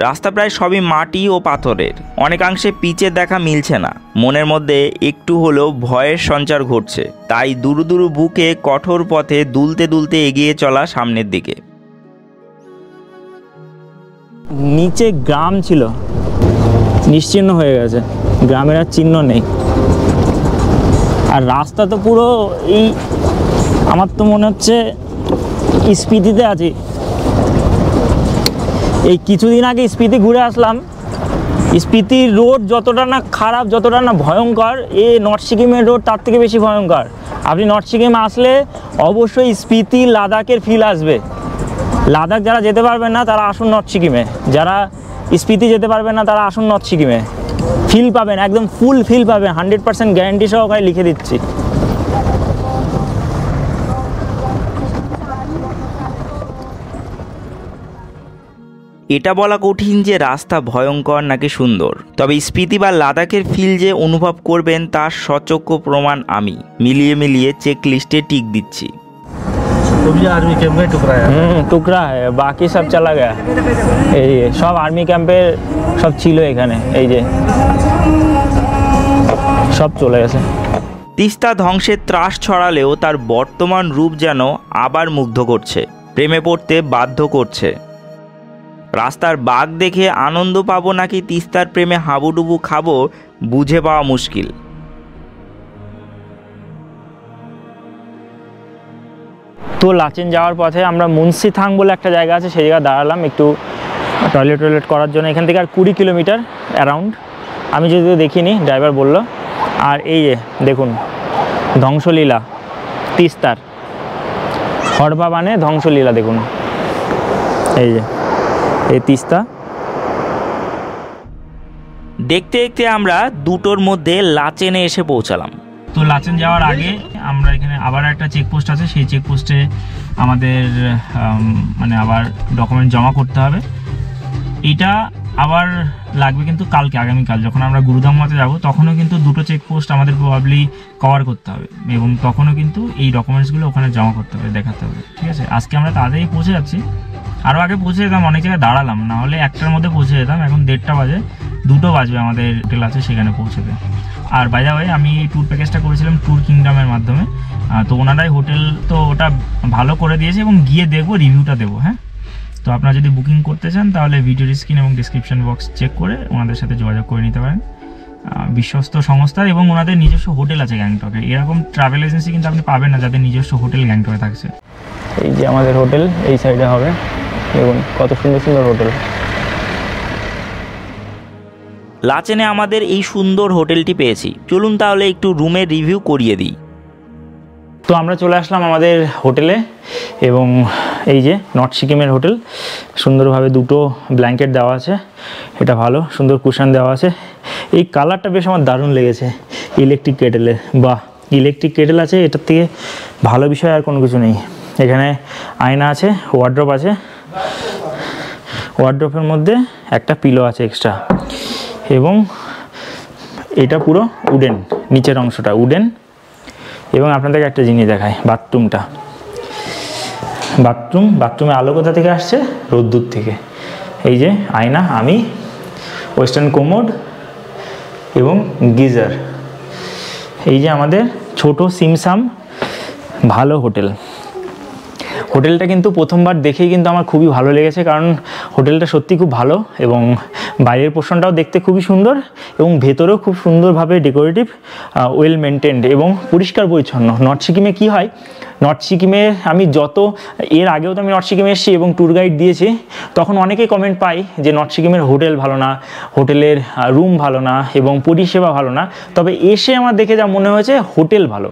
রাস্তা প্রায় সবই মাটি ও পাথরের, অনেকাংশে পিচের দেখা মিলছে না। মনের মধ্যে একটু হলেও ভয়ের সঞ্চার ঘটছে, তাই দুরু দুরু বুকে কঠোর পথে দুলতে দুলতে এগিয়ে চলা সামনের দিকে। নিচে গ্রাম ছিল, নিশ্চিহ্ন হয়ে গেছে, গ্রামের আর চিহ্ন নেই। আর রাস্তা তো পুরো এই, আমার তো মনে হচ্ছে স্পিতিতে আছি। এই কিছুদিন আগে স্পিতি ঘুরে আসলাম। স্পিতির রোড যতটা না খারাপ, যতটা না ভয়ঙ্কর, এই নর্থ সিকিমের রোড তার থেকে বেশি ভয়ঙ্কর। আপনি নর্থ সিকিমে আসলে অবশ্যই স্পিতি লাদাখের ফিল আসবে। লাদাখ যারা যেতে পারবেন না তারা আসুন নর্থ সিকিমে, যারা স্পিতি যেতে পারবেন না তারা আসুন নর্থ সিকিমে। ফিল পাবেন, একদম ফুল ফিল পাবেন, 100% গ্যারান্টি সহকারে লিখে দিচ্ছি। এটা বলা কঠিন যে রাস্তা ভয়ঙ্কর নাকি সুন্দর, তবে স্পিতি বা লাদাখের ফিল যে অনুভব করবেন তার সচক্ষে প্রমাণ আমি মিলিয়ে মিলিয়ে চেক লিস্টে টিক দিচ্ছি। तो भी आर्मी कैंप में टुकड़ा है। টুকরা है, বাকি সব চলা গেয়া। এই যে সব আর্মি ক্যাম্পের সব ছিল এখানে, এই যে সব চলে গেছে। তিস্তা ধ্বংসের ত্রাস ছড়ালেও তার বর্তমান রূপ যেন আবার মুগ্ধ করছে, প্রেমে পড়তে বাধ্য করছে। রাস্তার বাঘ দেখে আনন্দ পাবো নাকি তিস্তার প্রেমে হাবুডুবু খাবো বুঝে পাওয়া মুশকিল। তো লাচেন যাওয়ার পথে আমরা মুন্সিথাং বলে একটা জায়গা আছে, সেই জায়গায় দাঁড়ালাম একটু টয়লেট করার জন্য। এখান থেকে আর 20 কিলোমিটার অ্যারাউন্ড, আমি যদিও দেখিনি, ড্রাইভার বলল। আর এই যে দেখুন ধ্বংসলীলা তিস্তার, হরবা বানে ধ্বংসলীলা দেখুন, এই যে এই তিস্তা। দেখতে দেখতে আমরা দুটোর মধ্যে লাচেনে এসে পৌঁছালাম। তো লাচেন যাওয়ার আগে আমরা এখানে আবার একটা চেকপোস্ট আছে, সেই চেকপোস্টে আমাদের মানে আবার ডকুমেন্ট জমা করতে হবে। এটা আবার লাগবে কিন্তু কালকে, আগামীকাল যখন আমরা গুরুধামতে যাব তখনও কিন্তু দুটো চেকপোস্ট আমাদের প্রবাবলি কভার করতে হবে, এবং তখনও কিন্তু এই ডকুমেন্টসগুলো ওখানে জমা করতে হবে, দেখাতে হবে। ঠিক আছে, আজকে আমরা তাড়াতাড়ি পৌঁছে যাচ্ছি। আরও আগে পৌঁছে যেতাম, অনেক জায়গায় দাঁড়ালাম, না হলে 1টার মধ্যে পৌঁছে যেতাম। এখন 1:30 বাজে, 2টো বাজবে আমাদের হোটেল আছে সেখানে পৌঁছবে। আর বাই দ্য ওয়ে আমি এই ট্যুর প্যাকেজটা করেছিলাম ট্যুর কিংডমের মাধ্যমে, তো ওনারাই হোটেল তো ওটা ভালো করে দিয়েছে, এবং গিয়ে দেখবো, রিভিউটা দেবো। হ্যাঁ, তো আপনারা যদি বুকিং করতে চান তাহলে ভিডিওর স্ক্রিন এবং ডিসক্রিপশন বক্স চেক করে ওনাদের সাথে যোগাযোগ করে নিতে পারেন। বিশ্বস্ত সংস্থা এবং ওনাদের নিজস্ব হোটেল আছে গ্যাংটকে। এরকম ট্রাভেল এজেন্সি কিন্তু আপনি পাবেন না যাদের নিজস্ব হোটেল গ্যাংটকে থাকছে। এই যে আমাদের হোটেল এই সাইডে হবে, দেখুন কত সুন্দর সুন্দর হোটেল। লাচেনে আমাদের এই সুন্দর হোটেলটি পেয়েছি, চলুন তাহলে একটু রুমের রিভিউ করিয়ে দিই। তো আমরা চলে আসলাম আমাদের হোটেলে, এবং এই যে নর্থ সিকিমের হোটেল, সুন্দরভাবে 2টো ব্ল্যাঙ্কেট দেওয়া আছে, এটা ভালো, সুন্দর কুশন দেওয়া আছে। এই কালারটা বেশ আমার দারুণ লেগেছে ইলেকট্রিক কেটেলে। বাহ, ইলেকট্রিক কেটেল আছে, এটার থেকে ভালো বিষয় আর কোনো কিছু নেই। এখানে আয়না আছে, ওয়ার্ড্রপ আছে, ওয়ার্ড্রপের মধ্যে একটা পিলো আছে এক্সট্রা, এবং এটা পুরো উডেন, নিচের অংশটা উডেন। এবং আপনাদেরকে একটা জিনিস দেখায়, বাথরুমে আলো কোথা থেকে আসছে? রোদ্দুর থেকে। এই যে আয়না, আমি, ওয়েস্টার্ন কোমোড এবং গিজার। এই যে আমাদের ছোট সিমসাম ভালো হোটেল। হোটেলটা কিন্তু প্রথমবার দেখেই কিন্তু আমার খুবই ভালো লেগেছে, কারণ হোটেলটা সত্যি খুব ভালো, এবং বাইরের পোর্শনটাও দেখতে খুবই সুন্দর, এবং ভেতরেও খুব সুন্দরভাবে ডেকোরেটিভ, ওয়েল মেনটেন্ড এবং পরিষ্কার পরিচ্ছন্ন। নর্থ সিকিমে কী হয়, নর্থ সিকিমে আমি এর আগেও তো আমি নর্থ সিকিমে এসেছি এবং ট্যুর গাইড দিয়েছি, তখন অনেকেই কমেন্ট পাই যে নর্থ সিকিমের হোটেল ভালো না, হোটেলের রুম ভালো না এবং পরিষেবা ভালো না। তবে এসে আমার দেখে যা মনে হয়েছে, হোটেল ভালো।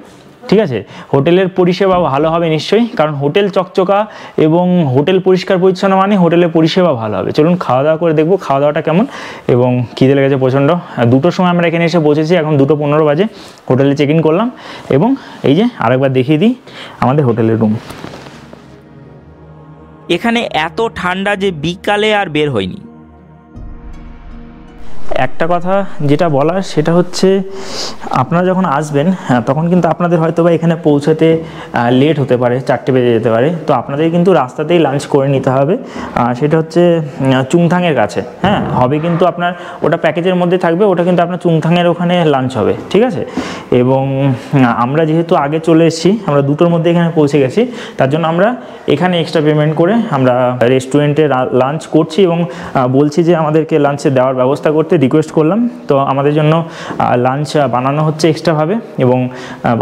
ঠিক আছে, হোটেলের পরিষেবা ভালো হবে নিশ্চয়ই, কারণ হোটেল চকচকা এবং হোটেল পরিষ্কার পরিচ্ছন্ন মানে হোটেলের পরিষেবা ভালো হবে। চলুন খাওয়া দাওয়া করে দেখবো খাওয়া দাওয়াটা কেমন। এবং খিদে লেগেছে প্রচণ্ড। 2টোর সময় আমরা এখানে এসে পৌঁছেছি, এখন 2:15 বাজে। হোটেলে চেক ইন করলাম, এবং এই যে আরেকবার দেখিয়ে দিই আমাদের হোটেলের রুম। এখানে এত ঠান্ডা যে বিকালে আর বের হয়নি। একটা কথা যেটা বলার সেটা হচ্ছে, আপনারা যখন আসবেন তখন কিন্তু আপনাদের হয়তো বা এখানে পৌঁছাতে লেট হতে পারে, 4টে বেজে যেতে পারে। তো আপনাদের কিন্তু রাস্তাতেই লাঞ্চ করে নিতে হবে। সেটা হচ্ছে চুংথাংয়ের কাছে, হ্যাঁ হবে, কিন্তু আপনার ওটা প্যাকেজের মধ্যে থাকবে, ওটা কিন্তু আপনার চুংথাংয়ের ওখানে লাঞ্চ হবে। ঠিক আছে, এবং আমরা যেহেতু আগে চলে এসেছি, আমরা 2টোর মধ্যে এখানে পৌঁছে গেছি, তার জন্য আমরা এখানে এক্সট্রা পেমেন্ট করে আমরা রেস্টুরেন্টে লাঞ্চ করছি, এবং বলছি যে আমাদেরকে লাঞ্চে দেওয়ার ব্যবস্থা করতে, রিকোয়েস্ট করলাম, তো আমাদের জন্য লাঞ্চ বানানো হচ্ছে এক্সট্রাভাবে এবং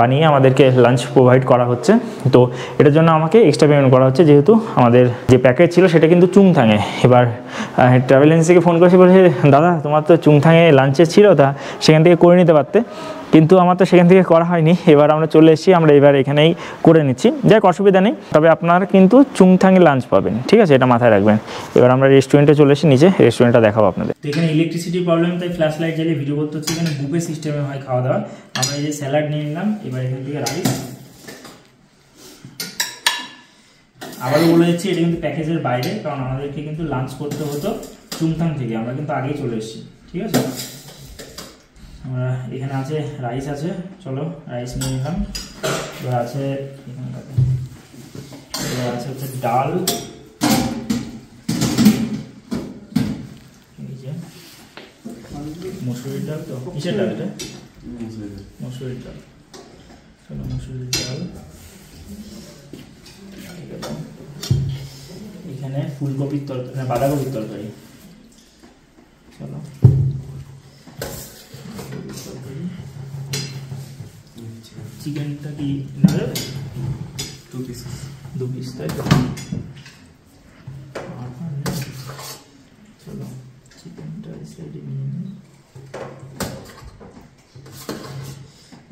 বানিয়ে আমাদেরকে লাঞ্চ প্রোভাইড করা হচ্ছে। তো এটার জন্য আমাকে এক্সট্রা পেমেন্ট করা হচ্ছে, যেহেতু আমাদের যে প্যাকেজ ছিল সেটা কিন্তু চুংথাংয়ে। এবার ট্রাভেল এজেন্সিকে ফোন করেছি, বলছে দাদা তোমার তো চুংথাংয়ে লাঞ্চের ছিল, তা সেখান থেকে করে নিতে পারতে, কিন্তু আমার তো সেখান থেকে করা হয়নি। এবার আমরা চলে এসেছি, আমরা এবার এখানেই করে নিচ্ছি, যাক অসুবিধা নেই। তবে আপনারা কিন্তু চুংথাংয়ে লাঞ্চ পাবেন, ঠিক আছে, এটা মাথায় রাখবেন। এবার আমরা রেস্টুরেন্টে চলে এসেছি, নিচে রেস্টুরেন্টটা দেখাবো আপনাদের। তো এখানে ইলেকট্রিসিটির প্রবলেম, তাই ফ্ল্যাশ লাইট জ্বালিয়ে ভিডিও করতে হচ্ছে। এখানে বুফে সিস্টেমে হয় খাওয়া দাওয়া। আমরা এই যে স্যালাড নিয়ে নিলাম, এবার এখান থেকে রাইস। আবারও বলে দিচ্ছি এটা কিন্তু প্যাকেজের বাইরে, কারণ আমাদেরকে কিন্তু লাঞ্চ করতে হতো চুংথাং থেকে, আমরা কিন্তু আগেই চলে এসেছি, ঠিক আছে। আমরা এখানে আছে রাইস আছে, চলো রাইস নিয়ে নিলাম। এবার আছে হচ্ছে ডাল, মসুরির ডাল। তো কিসের ডাল এটা? মসুরির ডাল। চলো মসুরির ডাল। এখানে ফুলকপির তরকারি, বাঁধাকপির তরকারি। চলো চিকেনটা কি না যাবে? 2 পিস তাই তো। চলো চিকেনটা এই সাইডে নিয়ে নিই।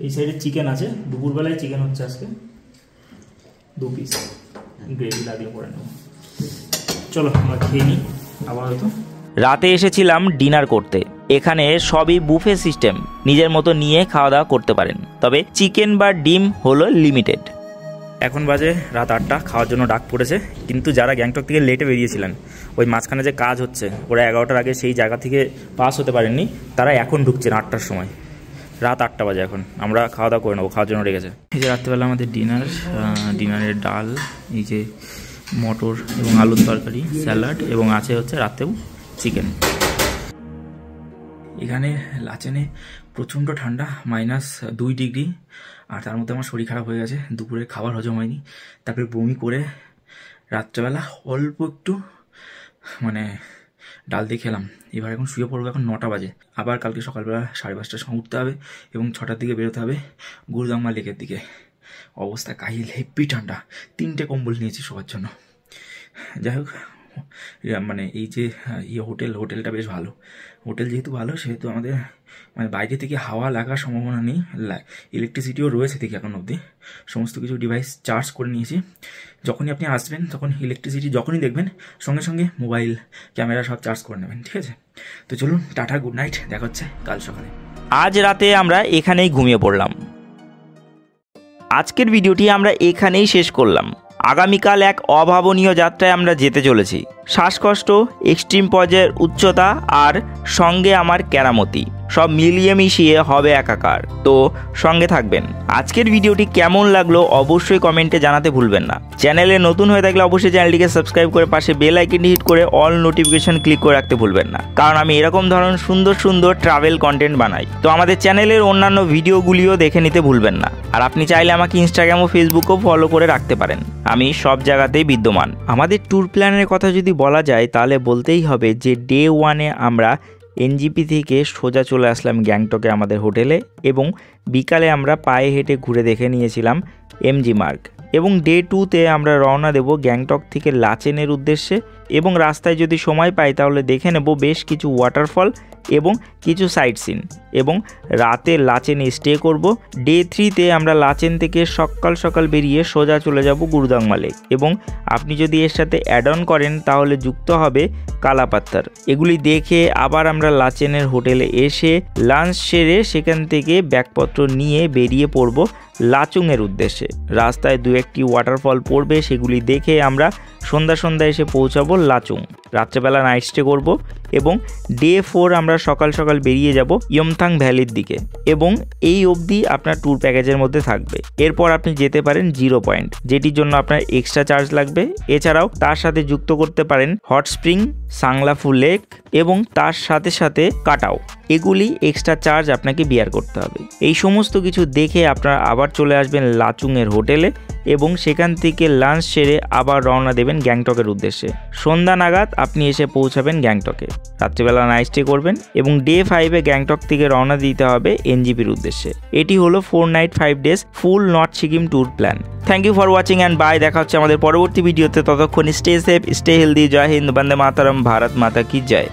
এই সাইডে চিকেন আছে, দুপুরবেলায় চিকেন হচ্ছে আজকে, 2 পিস গ্রেভি লাগিয়ে করে নেব। চলো আমরা খেয়ে নিই আবার। হয়তো রাতে এসেছিলাম ডিনার করতে। এখানে সবই বুফে সিস্টেম, নিজের মতো নিয়ে খাওয়া দাওয়া করতে পারেন, তবে চিকেন বা ডিম হলো লিমিটেড। এখন বাজে রাত 8টা, খাওয়ার জন্য ডাক পড়েছে। কিন্তু যারা গ্যাংটক থেকে লেটে বেরিয়েছিলেন, ওই মাঝখানে যে কাজ হচ্ছে, ওরা 11টার আগে সেই জায়গা থেকে পাস হতে পারেননি, তারা এখন ঢুকছেন 8টার সময়। রাত 8টা বাজে এখন, আমরা খাওয়া দাওয়া করে নেবো, খাওয়ার জন্য রেখেছে। এই যে রাত্রেবেলা আমাদের ডিনারের ডাল, এই যে মটর এবং আলুর তরকারি, স্যালাড, এবং আছে হচ্ছে রাতেও চিকেন। এখানে লাচেনে প্রচণ্ড ঠান্ডা, -2 ডিগ্রি, আর তার মধ্যে আমার শরীর খারাপ হয়ে গেছে, দুপুরে খাবার হজম হয়নি, তারপরে বমি করে রাত্রেবেলা অল্প একটু ডাল দিয়ে খেলাম। এবার এখন শুয়ে পড়বো, এখন 9টা বাজে। আবার কালকে সকালবেলা 5:30টার সময় উঠতে হবে এবং 6টার দিকে বেরোতে হবে গুরুদাংমা লেকের দিকে। অবস্থা কাহিল, হেব্বি ঠান্ডা, 3টে কম্বল নিয়েছি সবার জন্য। যাই হোক, এই যে হোটেলটা বেশ ভালো। হোটেল যেহেতু ভালো, সেহেতু আমাদের বাইরে থেকে হাওয়া লাগার সম্ভাবনা নেই, ইলেকট্রিসিটিও রয়েছে থেকে এখন অবধি। সমস্ত কিছু ডিভাইস চার্জ করে নিয়েছি। যখনই আপনি আসবেন, তখন ইলেকট্রিসিটি যখনই দেখবেন, সঙ্গে সঙ্গে মোবাইল, ক্যামেরা সব চার্জ করে নেবেন, ঠিক আছে। তো চলুন, টাটা, গুড নাইট, দেখা হচ্ছে কাল সকালে। আজ রাতে আমরা এখানেই ঘুমিয়ে পড়লাম। আজকের ভিডিওটি আমরা এখানেই শেষ করলাম। আগামীকাল এক অভাবনীয় যাত্রায় আমরা যেতে চলেছি। শ্বাসকষ্ট, এক্সট্রিম পর্যায়ের উচ্চতা আর সঙ্গে আমার কেরামতি, সব মিলিয়ে মিশিয়ে হবে একাকার। তো সঙ্গে থাকবেন। আজকের ভিডিওটি কেমন লাগলো অবশ্যই কমেন্টে জানাতে ভুলবেন না। চ্যানেলে নতুন হয়ে থাকলে অবশ্যই চ্যানেলটিকে সাবস্ক্রাইব করে পাশে বেল আইকনটি হিট করে অল নোটিফিকেশন ক্লিক করে রাখতে ভুলবেন না, কারণ আমি এরকম ধরনের সুন্দর সুন্দর ট্রাভেল কন্টেন্ট বানাই। তো আমাদের চ্যানেলের অন্যান্য ভিডিওগুলিও দেখে নিতে ভুলবেন না। আর আপনি চাইলে আমাকে ইনস্টাগ্রাম ও ফেসবুকও ফলো করে রাখতে পারেন, আমি সব জায়গাতেই বিদ্যমান। আমাদের ট্যুর প্ল্যানের কথা যদি বলা যায়, তাহলে বলতেই হবে যে ডে 1-এ আমরা এনজিপি থেকে সোজা চলে আসলাম গ্যাংটকে আমাদের হোটেলে, এবং বিকালে আমরা পায়ে হেঁটে ঘুরে দেখে নিয়েছিলাম এমজি মার্গ, এবং ডে 2-তে আমরা রওনা দেব গ্যাংটক থেকে লাচেনের উদ্দেশ্যে, এবং রাস্তায় যদি সময় পাই তাহলে দেখে নেব বেশ কিছু ওয়াটারফল এবং কিছু সাইট সিন, এবং রাতে লাচেনে স্টে করব। ডে 3-তে আমরা লাচেন থেকে সকাল সকাল বেরিয়ে সোজা চলে যাব গুরুদাংমা লেক, এবং আপনি যদি এর সাথে অ্যাড অন করেন তাহলে যুক্ত হবে কালাপাত্তার। এগুলি দেখে আবার আমরা লাচেনের হোটেলে এসে লাঞ্চ সেরে সেখান থেকে ব্যাগপত্র নিয়ে বেরিয়ে পড়ব লাচুংয়ের উদ্দেশ্যে। রাস্তায় 2-1টি ওয়াটারফল পড়বে, সেগুলি দেখে আমরা সন্ধ্যা এসে পৌঁছাবো লাচুং। রাত্রেবেলা নাইট স্টে করব, এবং ডে 4 আমরা সকাল সকাল বেরিয়ে যাব ইয়মথাং ভ্যালির দিকে, এবং এই অবধি আপনার ট্যুর প্যাকেজের মধ্যে থাকবে। এরপর আপনি যেতে পারেন 0 পয়েন্ট, যেটির জন্য আপনার এক্সট্রা চার্জ লাগবে। এছাড়াও তার সাথে যুক্ত করতে পারেন হট স্প্রিং, সাংলাফু লেক, এবং তার সাথে সাথে কাটাও, এগুলি এক্সট্রা চার্জ আপনাকে বিয়ার করতে হবে। এই সমস্ত কিছু দেখে আপনারা আবার চলে আসবেন লাচুংয়ের হোটেলে এবং সেখান থেকে লাঞ্চ সেরে আবার রওনা দেবেন গ্যাংটকের উদ্দেশ্যে। সন্ধ্যা নাগাদ আপনি এসে পৌঁছাবেন গ্যাংটকে। রাত্রিবেলা নাইট স্টে করবেন এবং ডে 5-এ গ্যাংটক থেকে রওনা দিতে হবে এনজিপির উদ্দেশ্যে। এটি হলো 4 night 5 days full north Sikkim tour plan. Thank you for watching and bye. দেখা হচ্ছে আমাদের পরবর্তী ভিডিওতে। ততক্ষণ স্টে সেফ, স্টে হেলদি। জয় হিন্দ, বন্দে মাতারম, ভারত মাতা কি জয়।